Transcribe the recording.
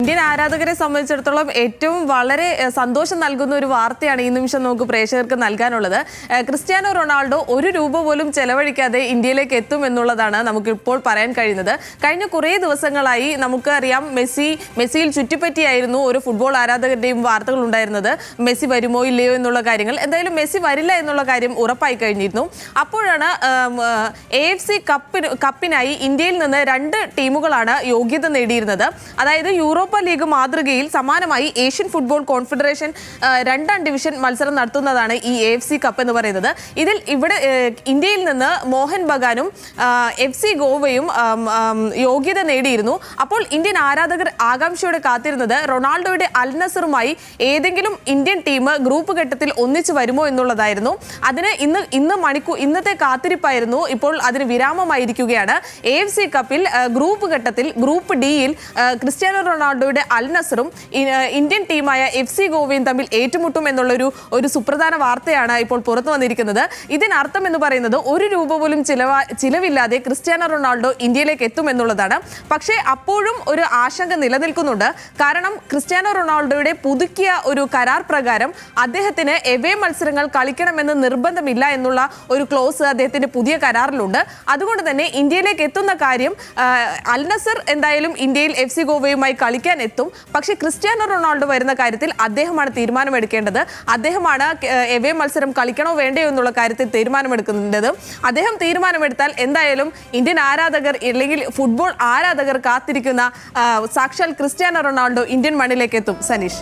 Indian ആരാധകരെ സംബന്ധിച്ചിടത്തോളം ഏറ്റവും വളരെ സന്തോഷം നൽകുന്ന ഒരു വാർത്തയാണ് ഈ നിമിഷം നമുക്ക് പ്രേക്ഷകർക്ക് നൽകാനുള്ളത്. ക്രിസ്ത്യാനോ റൊണാൾഡോ ഒരു രൂപ പോലും ചെലവഴിക്കാതെ ഇന്ത്യയിലേക്ക് എത്തും എന്നുള്ളതാണ് നമുക്ക് ഇപ്പോൾ പറയാൻ കഴിയുന്നത്. കഴിഞ്ഞ കുറേ ദിവസങ്ങളായി നമുക്കറിയാം മെസ്സിയിൽ ചുറ്റിപ്പറ്റിയായിരുന്നു ഒരു ഫുട്ബോൾ ആരാധകരുടെയും വാർത്തകൾ ഉണ്ടായിരുന്നത്. മെസ്സി വരുമോ ഇല്ലയോ എന്നുള്ള കാര്യങ്ങൾ. എന്തായാലും മെസ്സി വരില്ല എന്നുള്ള കാര്യം ഉറപ്പായി കഴിഞ്ഞിരുന്നു. അപ്പോഴാണ് AFC കപ്പിനായി ഇന്ത്യയിൽ നിന്ന് 2 ടീമുകളാണ് യോഗ്യത നേടിയിരുന്നത്. അതായത് യൂറോപ്പ ലീഗ് മാതൃകയിൽ സമാനമായി ഏഷ്യൻ ഫുട്ബോൾ കോൺഫെഡറേഷൻ 2ാം ഡിവിഷൻ മത്സരം നടത്തുന്നതാണ് ഈ AFC കപ്പ് എന്ന് പറയുന്നത്. ഇതിൽ ഇവിടെ ഇന്ത്യയിൽ നിന്ന് മോഹൻ ബഗാനും FC ഗോവയും യോഗ്യത നേടിയിരുന്നു. അപ്പോൾ ഇന്ത്യൻ ആരാധകർ ആകാംക്ഷയോടെ കാത്തിരുന്നത് റൊണാൾഡോയുടെ അൽ നസറുമായി ഏതെങ്കിലും ഇന്ത്യൻ ടീം ഗ്രൂപ്പ് ഘട്ടത്തിൽ ഒന്നിച്ചു വരുമോ എന്നുള്ളതായിരുന്നു. അതിന് ഇന്നത്തെ കാത്തിരിപ്പായിരുന്നു ഇപ്പോൾ അതിന് വിരാമമായിരിക്കുകയാണ്. AFC കപ്പിൽ ഗ്രൂപ്പ് ഘട്ടത്തിൽ ഗ്രൂപ്പ് ഡിയിൽ ക്രിസ്ത്യാനോ റൊണാൾഡോയുടെ അൽ നസറും ഇന്ത്യൻ ടീമായ FC ഗോവയും തമ്മിൽ ഏറ്റുമുട്ടും എന്നുള്ള സുപ്രധാന വാർത്തയാണ് ഇപ്പോൾ പുറത്തു വന്നിരിക്കുന്നത്. ഇതിനർത്ഥം എന്ന് പറയുന്നത് ഒരു രൂപ പോലും ചിലവില്ലാതെ ക്രിസ്ത്യാനോ റൊണാൾഡോ ഇന്ത്യയിലേക്ക് എത്തും എന്നുള്ളതാണ്. പക്ഷേ അപ്പോഴും ഒരു ആശങ്ക നിലനിൽക്കുന്നുണ്ട്. കാരണം ക്രിസ്ത്യാനോ റൊണാൾഡോയുടെ പുതുക്കിയ ഒരു കരാർ പ്രകാരം അദ്ദേഹത്തിന് എവേ മത്സരങ്ങൾ കളിക്കണമെന്ന് നിർബന്ധമില്ല എന്നുള്ള ഒരു ക്ലോസ് അദ്ദേഹത്തിന്റെ പുതിയ കരാറിലുണ്ട്. അതുകൊണ്ട് തന്നെ ഇന്ത്യയിലേക്ക് എത്തുന്ന കാര്യം അൽ നസർ എന്തായാലും ഇന്ത്യയിൽ FC ഗോവയുമായി കളിക്കാൻ എത്തും. പക്ഷേ ക്രിസ്ത്യാനോ റൊണാൾഡോ വരുന്ന കാര്യത്തിൽ അദ്ദേഹമാണ് തീരുമാനമെടുക്കേണ്ടത്. അദ്ദേഹമാണ് എവേ മത്സരം കളിക്കണോ വേണ്ടയോ എന്നുള്ള കാര്യത്തിൽ തീരുമാനമെടുക്കേണ്ടത്. അദ്ദേഹം തീരുമാനമെടുത്താൽ എന്തായാലും ഇന്ത്യൻ ആരാധകർ അല്ലെങ്കിൽ ഫുട്ബോൾ ആരാധകർ കാത്തിരിക്കുന്ന സാക്ഷാൽ ക്രിസ്ത്യാനോ റൊണാൾഡോ ഇന്ത്യൻ മണ്ണിലേക്ക് എത്തും. സനീഷ്.